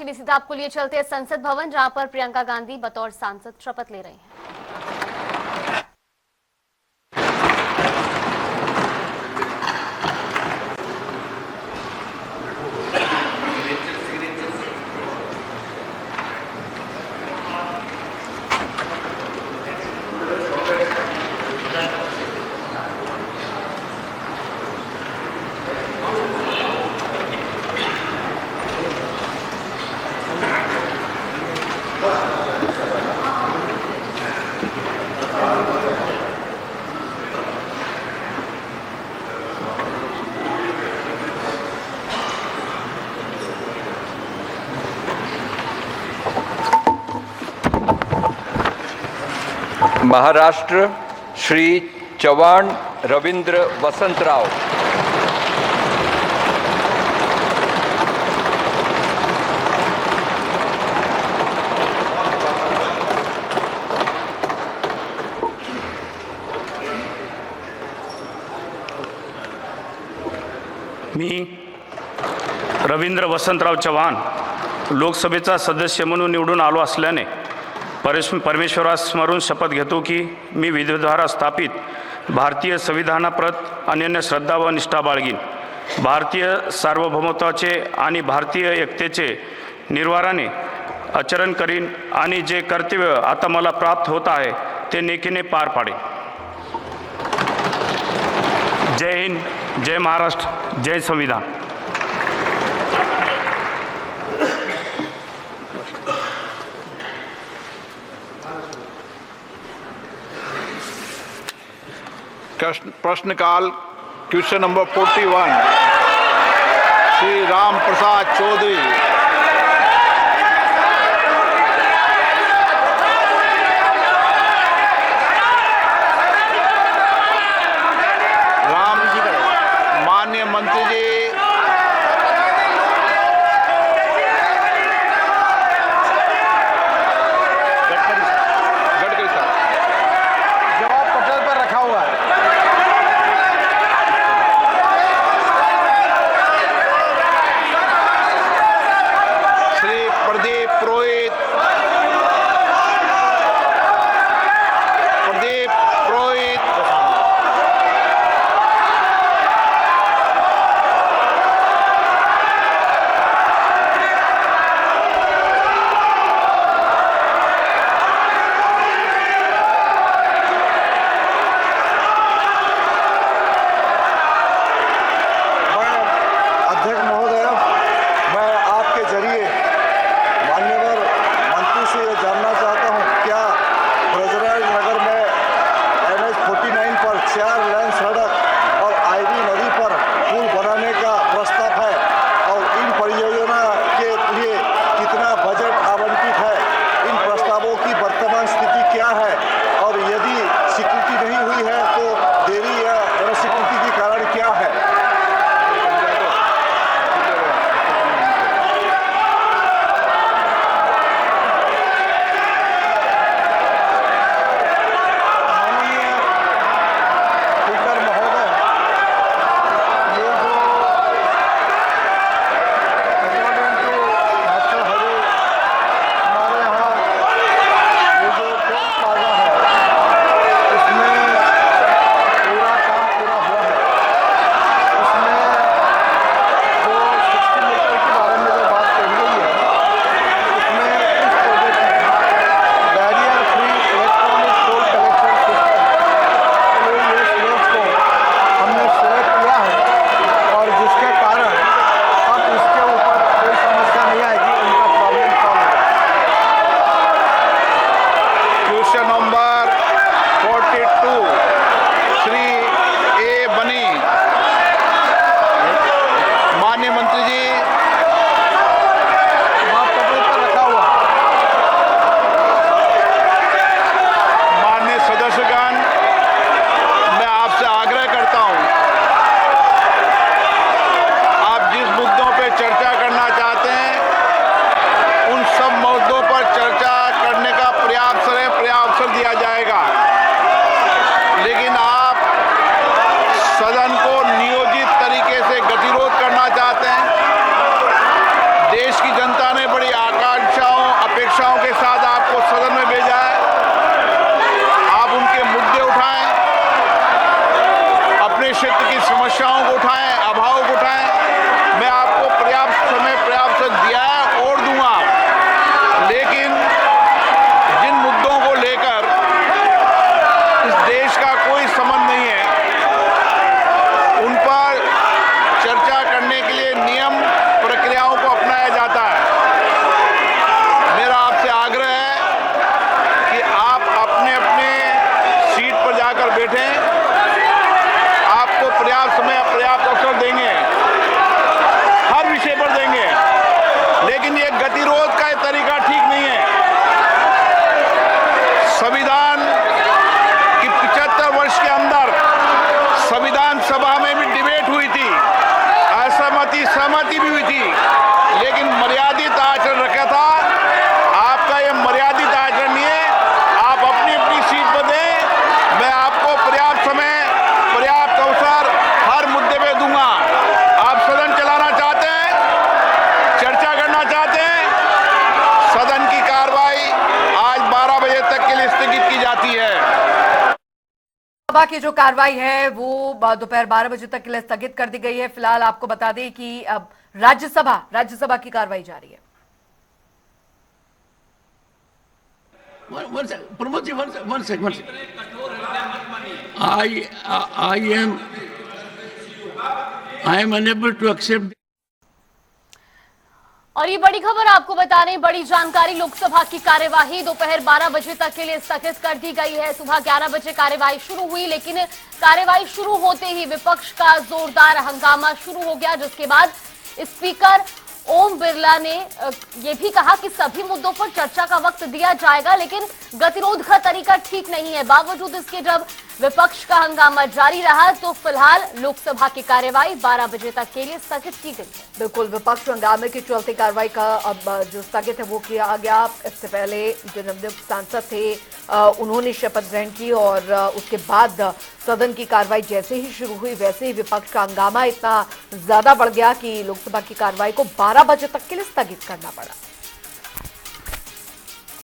चलिए सीधा आपको लिए चलते हैं संसद भवन, जहां पर प्रियंका गांधी बतौर सांसद शपथ ले रही हैं। महाराष्ट्र श्री चव्हाण रवींद्र वसंतराव। मी रवींद्र वसंतराव चव्हाण लोकसभेचा सदस्य म्हणून निवडून आलो असल्याने परमेश्वरास स्मरून शपथ घेतो की मी विधिद्वारा स्थापित भारतीय संविधानाप्रत अनन्य श्रद्धा व निष्ठा बाळगीन, भारतीय सार्वभौमत्वाचे आणि भारतीय एकतेचे निर्वाराने आचरण करीन आणि जे कर्तव्य आता मला प्राप्त होत आहे ते नेकीने पार पाडेन। जय हिंद, जय महाराष्ट्र, जय संविधान। प्रश्नकाल क्वेश्चन नंबर 41 श्री राम प्रसाद चौधरी। राम जी, माननीय मंत्री जी, गडकरी साहब, जवाब पटल पर रखा हुआ है। प्रदीप पुरोहित, गतिरोध का ये तरीका ठीक नहीं है। संविधान की 75 वर्ष के अंदर संविधान सभा में भी डिबेट हुई थी, असहमति सहमति भी हुई थी, लेकिन मर्यादित आचरण रखा था। आपका ये मर्यादित आचरण नहीं है। आप अपनी अपनी सीट पर दें, मैं आपको पर्याप्त समय, पर्याप्त अवसर हर मुद्दे पे दूंगा। आप सदन चलाना चाहते हैं, चर्चा करना चाहते हैं, सदन की कार्रवाई आज 12 बजे तक के लिए स्थगित की जाती है। सभा की जो कार्रवाई है वो दोपहर 12 बजे तक के लिए स्थगित कर दी गई है। फिलहाल आपको बता दें कि अब राज्यसभा की कार्रवाई जारी है। Pramod ji, one second. I am unable to accept. और ये बड़ी खबर आपको बता रहे हैं, बड़ी जानकारी, लोकसभा की कार्यवाही दोपहर 12 बजे तक के लिए स्थगित कर दी गई है। सुबह 11 बजे कार्यवाही शुरू हुई, लेकिन कार्यवाही शुरू होते ही विपक्ष का जोरदार हंगामा शुरू हो गया, जिसके बाद स्पीकर ओम बिरला ने यह भी कहा कि सभी मुद्दों पर चर्चा का वक्त दिया जाएगा, लेकिन गतिरोध का तरीका ठीक नहीं है। बावजूद इसके जब विपक्ष का हंगामा जारी रहा तो फिलहाल लोकसभा की कार्यवाही 12 बजे तक के लिए स्थगित की गई है। बिल्कुल, विपक्ष हंगामे की चलते कार्रवाई का अब जो स्थगित है वो किया गया। इससे पहले जो नवनियुक्त सांसद थे उन्होंने शपथ ग्रहण की और उसके बाद सदन की कार्रवाई जैसे ही शुरू हुई वैसे ही विपक्ष का हंगामा इतना ज्यादा बढ़ गया कि लोकसभा की कार्रवाई को 12 बजे तक के लिए स्थगित करना पड़ा।